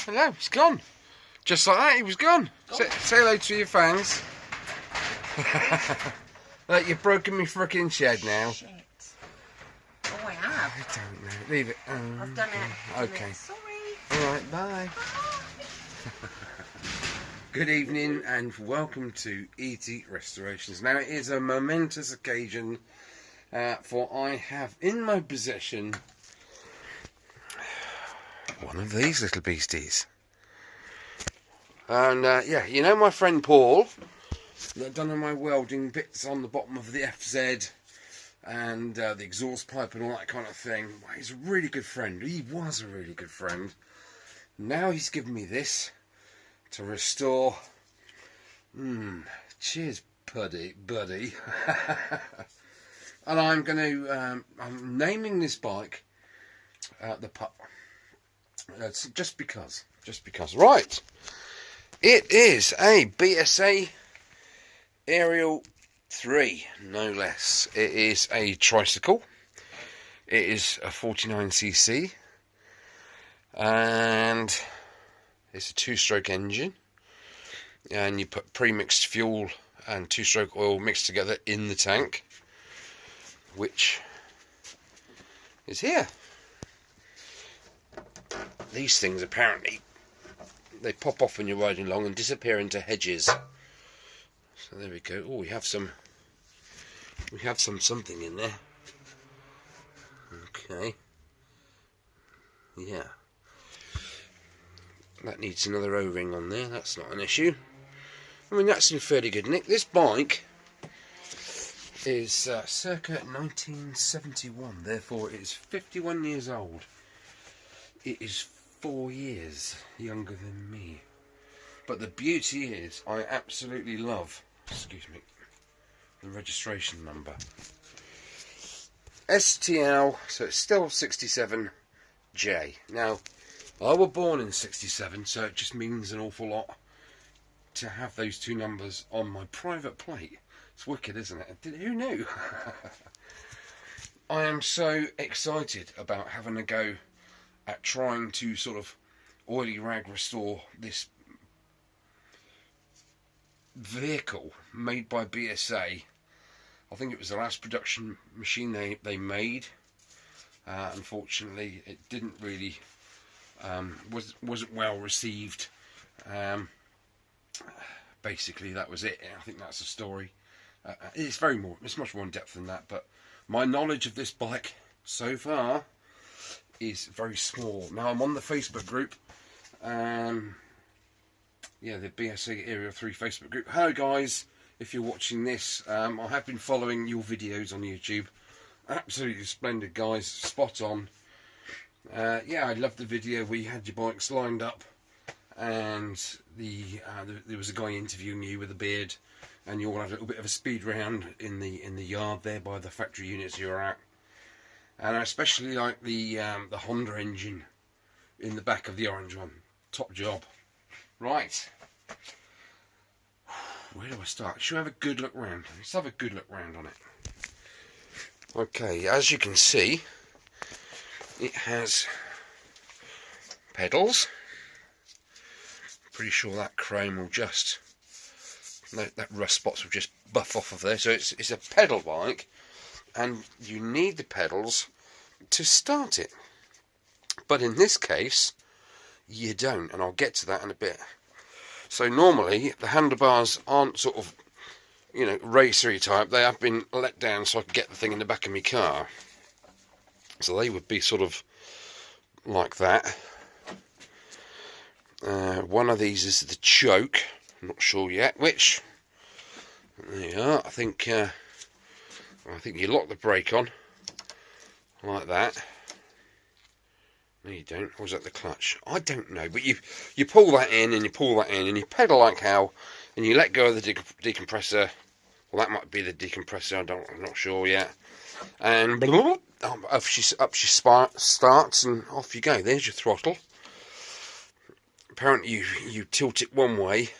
Hello, he's gone. Just like that, he was gone. Say hello to your fans. Look, you've broken me frickin' shed now. Shit. Oh, I have. I don't know. Leave it. I've done it. Okay. Sorry. Alright, bye. Good evening and welcome to E.T. Restorations. Now, it is a momentous occasion, for I have in my possession one of these little beasties. And yeah, you know my friend Paul that done all my welding bits on the bottom of the FZ and the exhaust pipe and all that kind of thing. Well, he's a really good friend. He was a really good friend. Now he's given me this to restore. Cheers, buddy. And I'm going to. I'm naming this bike the Pup. That's just because. Right. It is a BSA Ariel 3, no less. It is a tricycle. It is a 49cc. And it's a 2-stroke engine. And you put pre-mixed fuel and 2-stroke oil mixed together in the tank, which is here. These things apparently, they pop off when you're riding along and disappear into hedges. So there we go. Oh, we have some something in there. Okay. Yeah. That needs another O-ring on there. That's not an issue. I mean, that's in fairly good nick. This bike is circa 1971. Therefore, it is 51 years old. It is 4 years younger than me. But the beauty is, I absolutely love, excuse me, the registration number. STL, so it's still 67J. Now, I was born in 67, so it just means an awful lot to have those two numbers on my private plate. It's wicked, isn't it? Who knew? I am so excited about having a go at trying to sort of oily rag restore this vehicle made by BSA. I think it was the last production machine they made. Unfortunately, it didn't really wasn't well received. Basically, that was it. I think that's the story. It's much more in depth than that. But my knowledge of this bike so far is very small. Now I'm on the Facebook group. Yeah, the BSA Ariel 3 Facebook group. Hello guys, if you're watching this, I have been following your videos on YouTube. Absolutely splendid, guys, spot on. Yeah, I loved the video where you had your bikes lined up and there was a guy interviewing you with a beard and you all had a little bit of a speed round in the yard there by the factory units you were at. And I especially like the Honda engine in the back of the orange one. Top job. Right. Where do I start? Should we have a good look round? Let's have a good look round on it. Okay, as you can see, it has pedals. Pretty sure that chrome will just, that rust spots will just buff off of there. So it's a pedal bike, and you need the pedals to start it. But in this case, you don't, and I'll get to that in a bit. So normally the handlebars aren't sort of, you know, racery type. They have been let down so I can get the thing in the back of my car. So they would be sort of like that. One of these is the choke. I'm not sure yet which. There you are. I think you lock the brake on like that. No, you don't. Or is that the clutch? I don't know. But you pull that in and you pull that in and you pedal like hell and you let go of the decompressor. Well, that might be the decompressor. I'm not sure yet. And up she starts and off you go. There's your throttle. Apparently you tilt it one way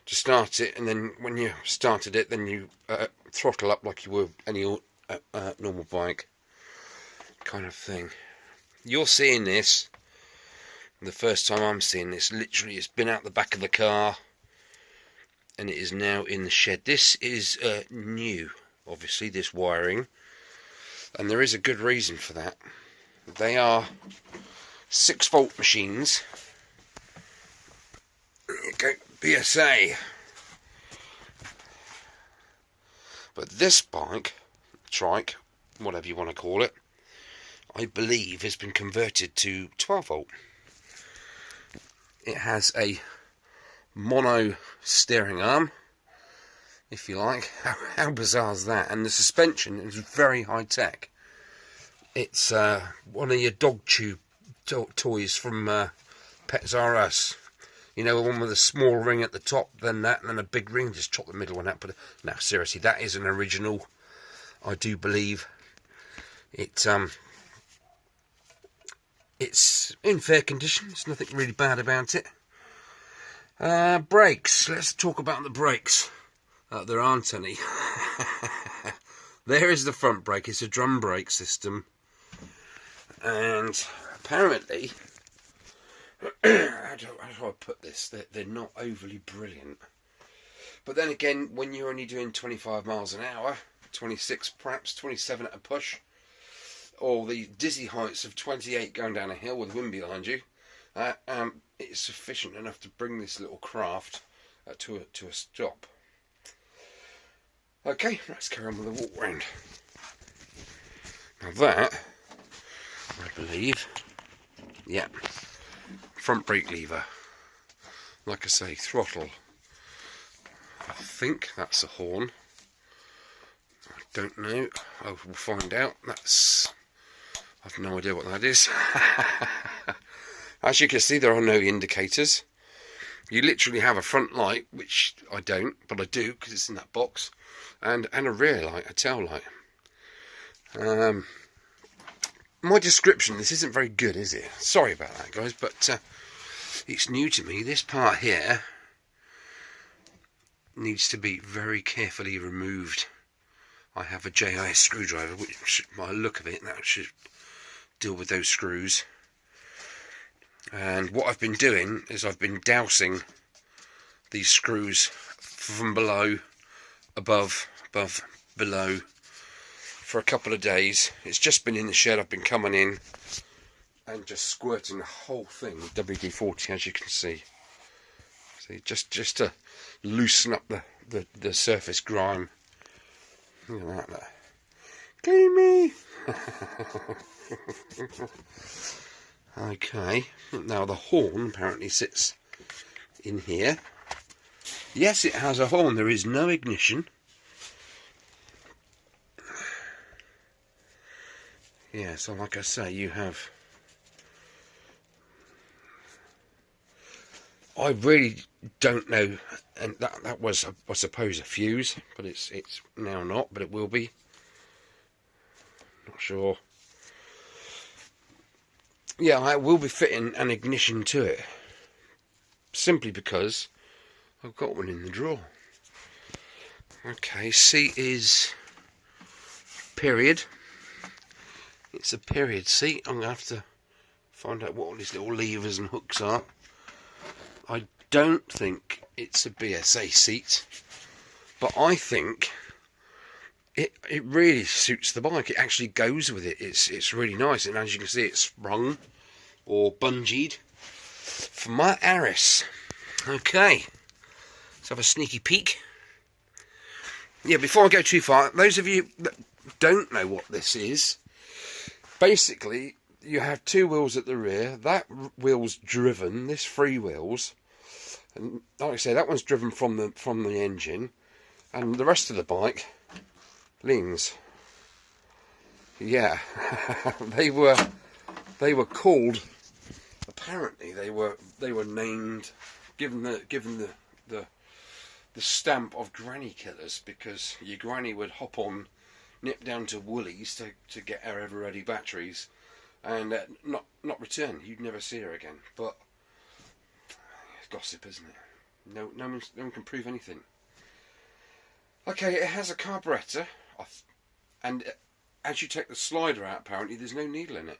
to start it, and then when you started it, then you throttle up like you would any normal bike kind of thing. You're seeing this The first time I'm seeing this, literally it's been out the back of the car and it is now in the shed. This is new, obviously, this wiring, and there is a good reason for that. They are 6-volt machines. There you go, BSA. But this bike, trike, whatever you want to call it, I believe has been converted to 12-volt. It has a mono steering arm, if you like. How bizarre is that? And the suspension is very high tech. It's one of your dog chew toys from Pets R Us. You know, one with a small ring at the top, then that, and then a big ring. Just chop the middle one out. But no, seriously, that is an original. I do believe it's in fair condition. There's nothing really bad about it. Brakes. Let's talk about the brakes. There aren't any. There is the front brake. It's a drum brake system. And apparently, how do I put this? They're not overly brilliant. But then again, when you're only doing 25 miles an hour, 26 perhaps, 27 at a push, or the dizzy heights of 28 going down a hill with wind behind you, it's sufficient enough to bring this little craft to a stop. Okay, let's carry on with the walk round. Now that, I believe, yeah, front brake lever. Like I say, throttle. I think that's a horn. I don't know. I will find out. I've no idea what that is. As you can see, there are no indicators. You literally have a front light, which I don't, but I do because it's in that box, and a rear light, a tail light. My description, this isn't very good, is it? Sorry about that, guys, but it's new to me. This part here needs to be very carefully removed. I have a JIS screwdriver, which, by the look of it, that should deal with those screws. And what I've been doing is I've been dousing these screws from below, above, below, for a couple of days. It's just been in the shed. I've been coming in and just squirting the whole thing with WD-40, as you can see. See, just to loosen up the surface grime. Look at that. Clean me. Okay, now the horn apparently sits in here. Yes, it has a horn. There is no ignition. Yeah, so like I say, you have... I really don't know, and that was, I suppose, a fuse, but it's now not, but it will be. Not sure. Yeah, I will be fitting an ignition to it, simply because I've got one in the drawer. Okay, seat is period. It's a period seat. I'm going to have to find out what all these little levers and hooks are. I don't think it's a BSA seat, but I think it really suits the bike. It actually goes with it. It's really nice, and as you can see, it's sprung or bungeed for my Ariel. Okay, let's have a sneaky peek. Yeah, before I go too far, those of you that don't know what this is, basically you have two wheels at the rear. That wheel's driven, this free wheels, and like I say, that one's driven from the engine, and the rest of the bike leans. Yeah, they were called. Apparently, they were named, given the stamp of granny killers, because your granny would hop on, nip down to Woolies to get her ever ready batteries, and not return. You'd never see her again. But it's gossip, isn't it? No one can prove anything. Okay, it has a carburettor, and as you take the slider out, apparently there's no needle in it.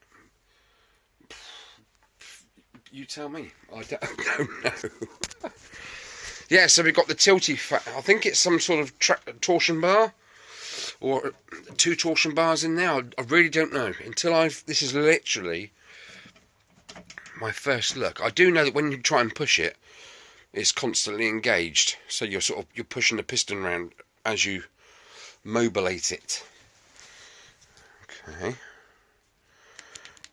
You tell me. I don't know. Yeah, so we've got the tilty. I think it's some sort of torsion bar, or 2 torsion bars in there. I really don't know until I've. This is literally my first look. I do know that when you try and push it, it's constantly engaged. So you're pushing the piston around as you mobilate it. Okay.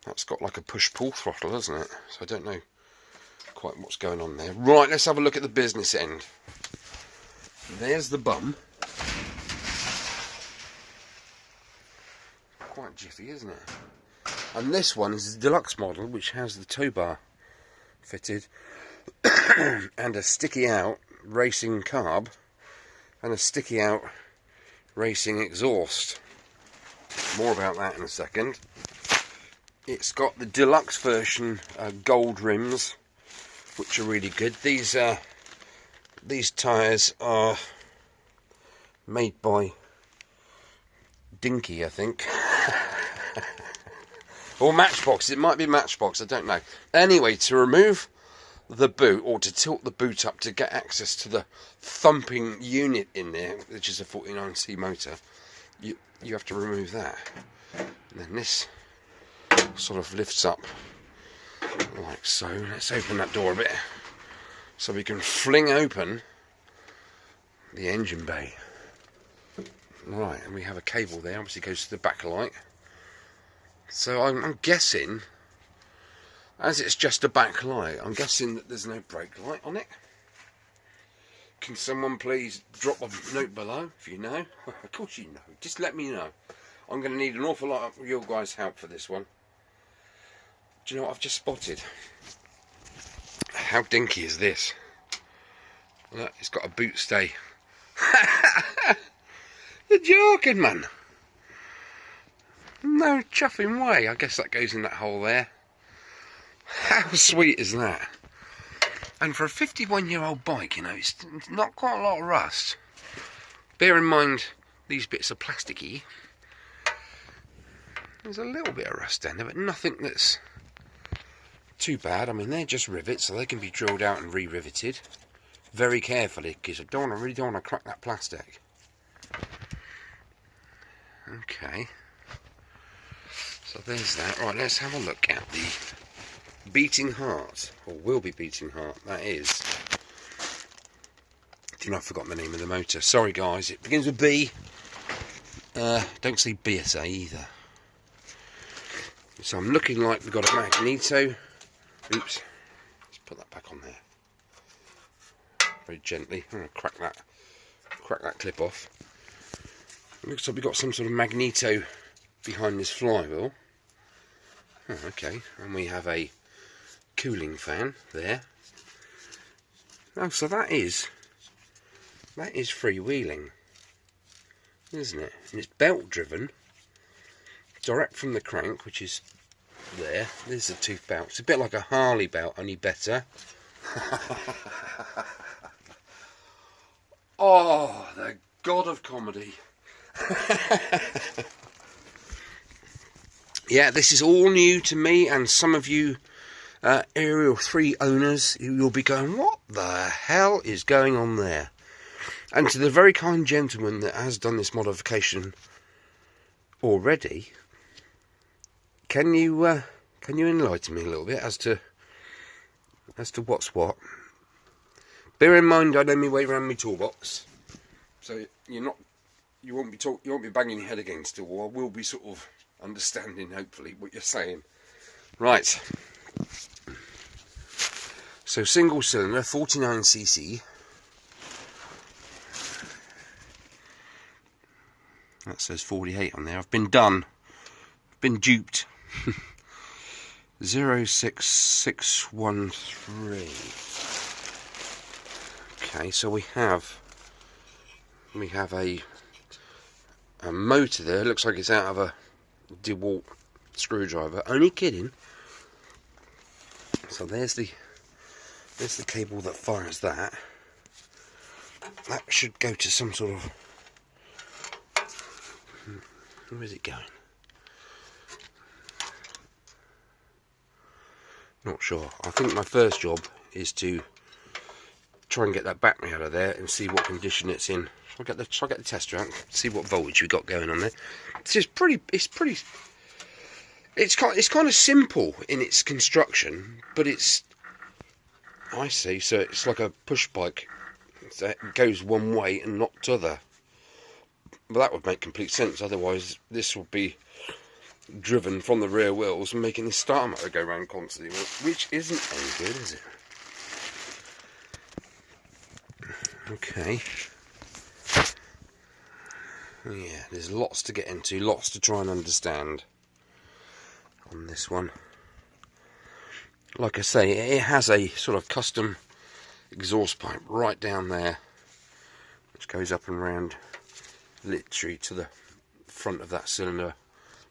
That's got like a push-pull throttle, hasn't it? So I don't know quite what's going on there. Right, let's have a look at the business end. There's the bum. Quite jiffy, isn't it? And this one is the deluxe model, which has the tow bar fitted and a sticky out racing carb and a sticky out racing exhaust. More about that in a second. It's got the deluxe version gold rims, which are really good. These tyres are made by Dinky, I think. Or Matchbox. It might be Matchbox, I don't know. Anyway, to remove the boot, or to tilt the boot up to get access to the thumping unit in there, which is a 49C motor, you have to remove that. And then this sort of lifts up like so. Let's open that door a bit so we can fling open the engine bay. Right, and we have a cable there, obviously goes to the backlight. So I'm guessing, as it's just a backlight, I'm guessing that there's no brake light on it. Can someone please drop a note below if you know? Of course you know, just let me know. I'm going to need an awful lot of your guys' help for this one. Do you know what I've just spotted? How dinky is this? Look, it's got a boot stay. You're joking, man. No chuffing way. I guess that goes in that hole there. How sweet is that? And for a 51-year-old bike, you know, it's not quite a lot of rust. Bear in mind, these bits are plasticky. There's a little bit of rust down there, but nothing that's too bad. I mean, they're just rivets, so they can be drilled out and re-riveted very carefully, because I really don't want to crack that plastic. Okay. So there's that. Right, let's have a look at the beating heart, or will be beating heart, that is. Do you know, I've forgotten the name of the motor. Sorry guys, it begins with B. Don't say BSA either. So I'm looking like we've got a magneto. Oops. Let's put that back on there. Very gently. I'm going to crack that clip off. It looks like we've got some sort of magneto behind this flywheel. Oh, okay, and we have a cooling fan there. Oh, so that is freewheeling, isn't it? And it's belt driven, direct from the crank, which is there. There's the tooth belt. It's a bit like a Harley belt, only better. Oh, the god of comedy. Yeah, this is all new to me, and some of you Ariel 3 owners, you'll be going, what the hell is going on there? And to the very kind gentleman that has done this modification already, can you enlighten me a little bit as to what's what? Bear in mind, I know my way around my toolbox, so you won't be banging your head against the wall. I will be sort of understanding, hopefully, what you're saying. Right. So single cylinder, 49cc. That says 48 on there. I've been duped. 06613. Okay, so we have a motor there. It looks like it's out of a DeWalt screwdriver. Only kidding. So there's the cable that fires that. That should go to some sort of... Where is it going? Not sure. I think my first job is to try and get that battery out of there and see what condition it's in. Shall I get the tester out, see what voltage we got going on there. It's kind of simple in its construction, but I see. So it's like a push bike that goes one way and not t'other. Well, that would make complete sense. Otherwise, this would be driven from the rear wheels and making the starter motor go round constantly, which isn't any good, is it? Okay. Yeah, there's lots to get into, lots to try and understand on this one. Like I say, it has a sort of custom exhaust pipe right down there, which goes up and round literally to the front of that cylinder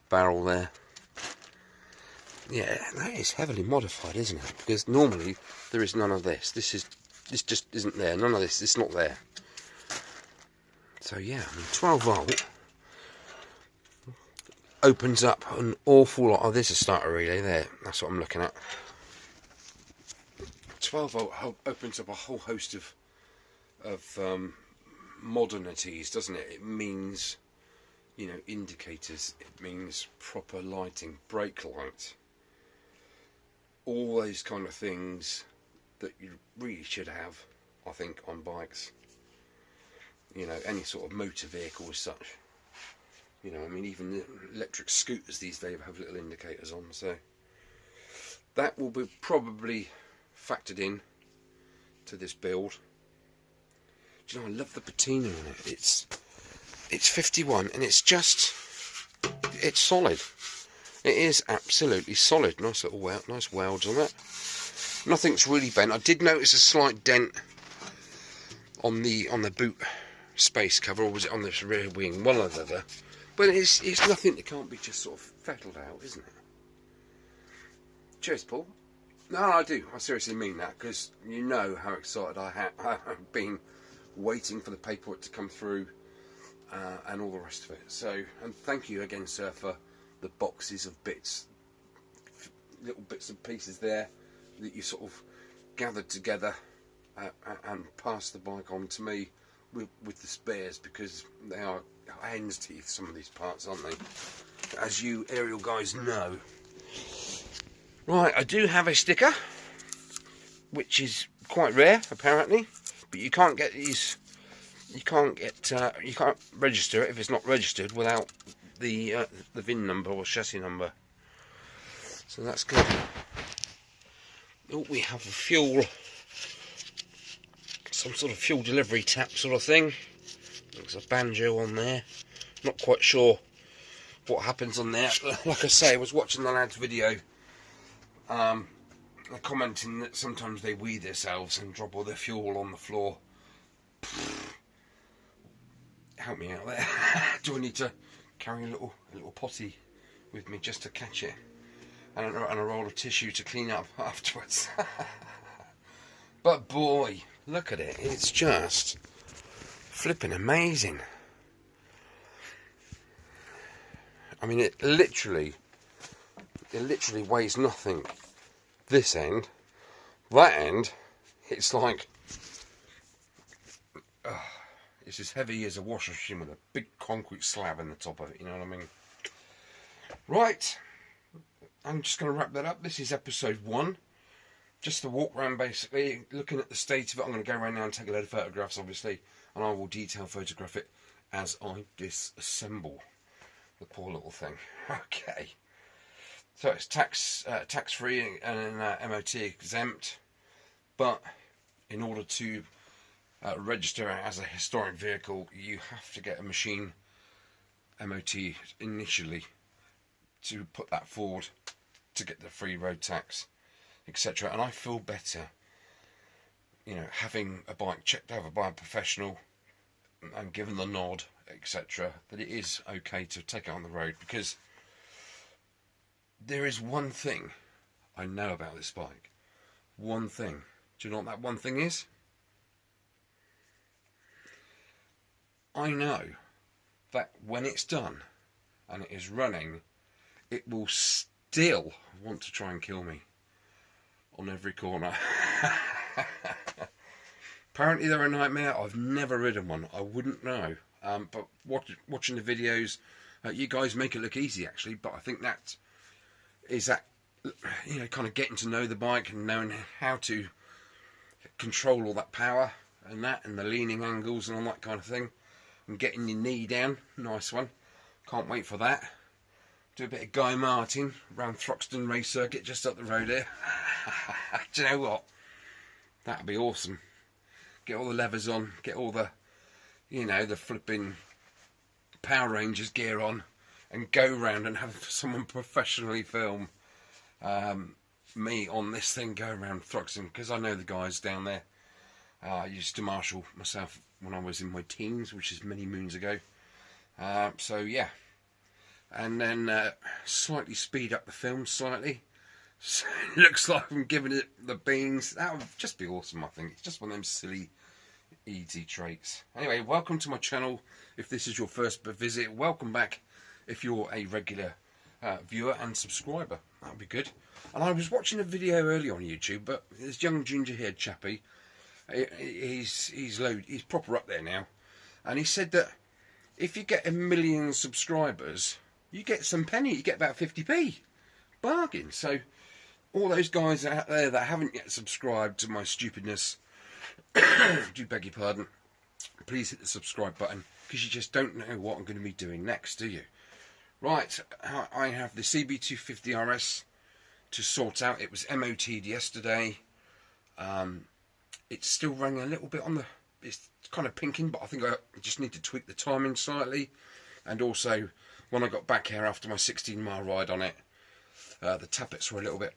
barrel there. Yeah, that is heavily modified, isn't it? Because normally there is none of this. This just isn't there. None of this. It's not there. So yeah, 12 volt opens up an awful lot. Oh, there's a starter relay there. That's what I'm looking at. 12 volt opens up a whole host of modernities, doesn't it? It means, you know, indicators. It means proper lighting, brake light, all those kind of things that you really should have, I think, on bikes. You know, any sort of motor vehicle as such. You know, I mean, even the electric scooters these days have little indicators on, so that will be probably factored in to this build. Do you know, I love the patina on it. It's 51 and it's solid. It is absolutely solid. Nice little nice welds on that. Nothing's really bent. I did notice a slight dent on the boot space cover, or was it on this rear wing? One or the other. But it's nothing that can't be just sort of fettled out, isn't it? Cheers, Paul. No, I do. I seriously mean that, because you know how excited I have been waiting for the paperwork to come through and all the rest of it. So, and thank you again, sir, for the boxes of bits, little bits and pieces there that you sort of gathered together and passed the bike on to me with the spares, because they are hen's teeth, some of these parts, aren't they? As you Ariel guys know. Right, I do have a sticker, which is quite rare apparently, but you can't get these. You can't register it if it's not registered without the VIN number or chassis number. So that's good. Oh, we have a fuel, some sort of fuel delivery tap sort of thing. There's a banjo on there. Not quite sure what happens on there. Like I say, I was watching the lad's video. They're commenting that sometimes they wee themselves and drop all their fuel on the floor. Help me out there. Do I need to carry a little potty with me just to catch it, and a roll of tissue to clean up afterwards? But boy, look at it. It's just flipping amazing. I mean, it literally weighs nothing. This end, that end, it's like it's as heavy as a washing machine with a big concrete slab in the top of it. You know what I mean? Right, I'm just going to wrap that up. This is episode 1. Just a walk around, basically, looking at the state of it. I'm going to go around now and take a load of photographs, obviously, and I will detail photograph it as I disassemble the poor little thing. Okay. So it's tax-free and MOT exempt, but in order to register it as a historic vehicle, you have to get a machine MOT initially to put that forward to get the free road tax, etc. And I feel better, you know, having a bike checked over by a professional and given the nod, etc., that it is okay to take it on the road, because there is one thing I know about this bike. One thing. Do you know what that one thing is? I know that when it's done and it is running, it will still want to try and kill me. on every corner. Apparently they're a nightmare. I've never ridden one. I wouldn't know. But watching the videos, you guys make it look easy actually. But I think that you know, kind of getting to know the bike and knowing how to control all that power and the leaning angles and all that kind of thing, and getting your knee down. Nice one. Can't wait for that. Do a bit of Guy Martin round Thruxton Race Circuit just up the road here. Do you know what? That'd be awesome. Get all the levers on, get all the, you know, the flipping Power Rangers gear on, and go round and have someone professionally film me on this thing going around Thruxton, because I know the guys down there. I used to marshal myself when I was in my teens, which is many moons ago. So yeah, and then slightly speed up the film slightly. So it looks like I'm giving it the beans. That would just be awesome, I think. It's just one of them silly, easy traits. Anyway, welcome to my channel. If this is your first visit, welcome back if you're a regular viewer and subscriber. That would be good. And I was watching a video earlier on YouTube, but this young ginger-haired chappie, he's proper up there now, and he said that if you get 1 million subscribers, you get some penny. You get about 50p. Bargain. So all those guys out there that haven't yet subscribed to my stupidness, do beg your pardon, please hit the subscribe button, because you just don't know what I'm going to be doing next, do you? Right, I have the CB250 RS to sort out. It was MOT'd yesterday. It's still running a little bit on the, it's kind of pinking, but I think I just need to tweak the timing slightly. And also, when I got back here after my 16-mile ride on it, the tappets were a little bit,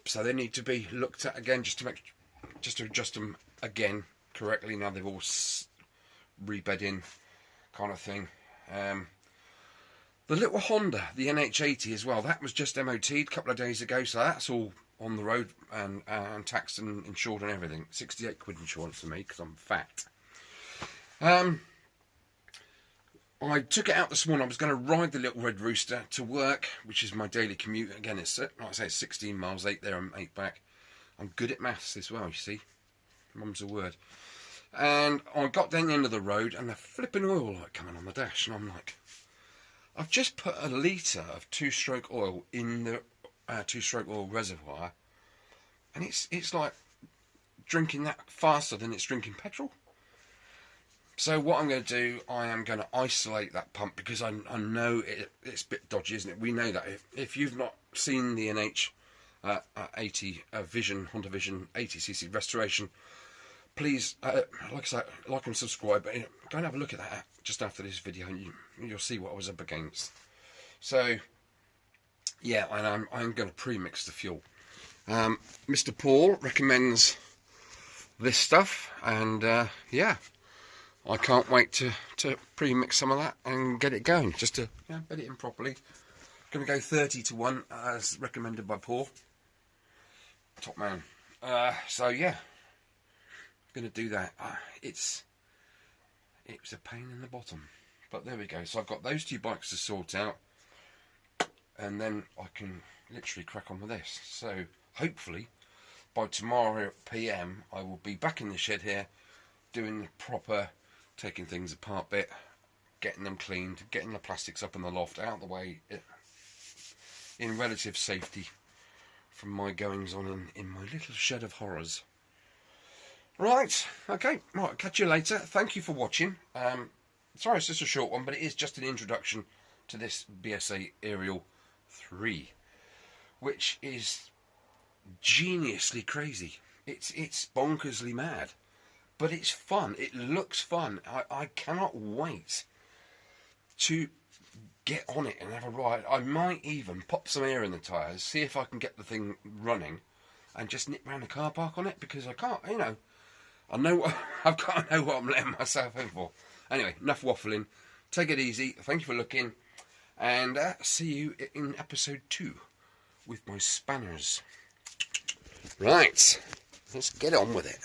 so they need to be looked at again, just to adjust them again correctly. Now they've all rebed in, kind of thing. The little Honda, the NH80 as well, that was just MOT'd a couple of days ago, so that's all on the road and taxed and insured and everything. 68 quid insurance for me, because I'm fat. I took it out this morning. I was going to ride the little Red Rooster to work, which is my daily commute. Again, it's, like I say, 16 miles, 8 there and 8 back. I'm good at maths as well, you see. Mum's a word. And I got down the end of the road, and the flipping oil light coming on the dash, and I'm like, I've just put a litre of two-stroke oil in the two-stroke oil reservoir, and it's like drinking that faster than it's drinking petrol. So what I'm going to do, I am going to isolate that pump, because I know it's a bit dodgy, isn't it? We know that. If you've not seen the NH80 Honda Vision 80cc restoration, please, like I say, like and subscribe. But go and have a look at that just after this video, and you'll see what I was up against. So yeah, and I'm going to pre-mix the fuel. Mr. Paul recommends this stuff, and yeah, I can't wait to pre-mix some of that and get it going, just to bed it in properly. Going to go 30-1 as recommended by Paul. Top man. So yeah, going to do that. It was a pain in the bottom, but there we go. So I've got those two bikes to sort out, and then I can literally crack on with this. So hopefully by tomorrow PM I will be back in the shed here doing the proper taking things apart bit, getting them cleaned, getting the plastics up in the loft, out of the way, in relative safety from my goings on in my little shed of horrors. Right, okay, right, catch you later. Thank you for watching. Sorry it's just a short one, but it is just an introduction to this BSA Ariel 3, which is geniusly crazy. It's bonkersly mad, but it's fun. It looks fun. I cannot wait to get on it and have a ride. I might even pop some air in the tyres, see if I can get the thing running, and just nip round the car park on it, because I can't, you know, I know what, I've got to know what I'm letting myself in for. Anyway, enough waffling. Take it easy. Thank you for looking, and see you in episode 2 with my spanners. Right, let's get on with it.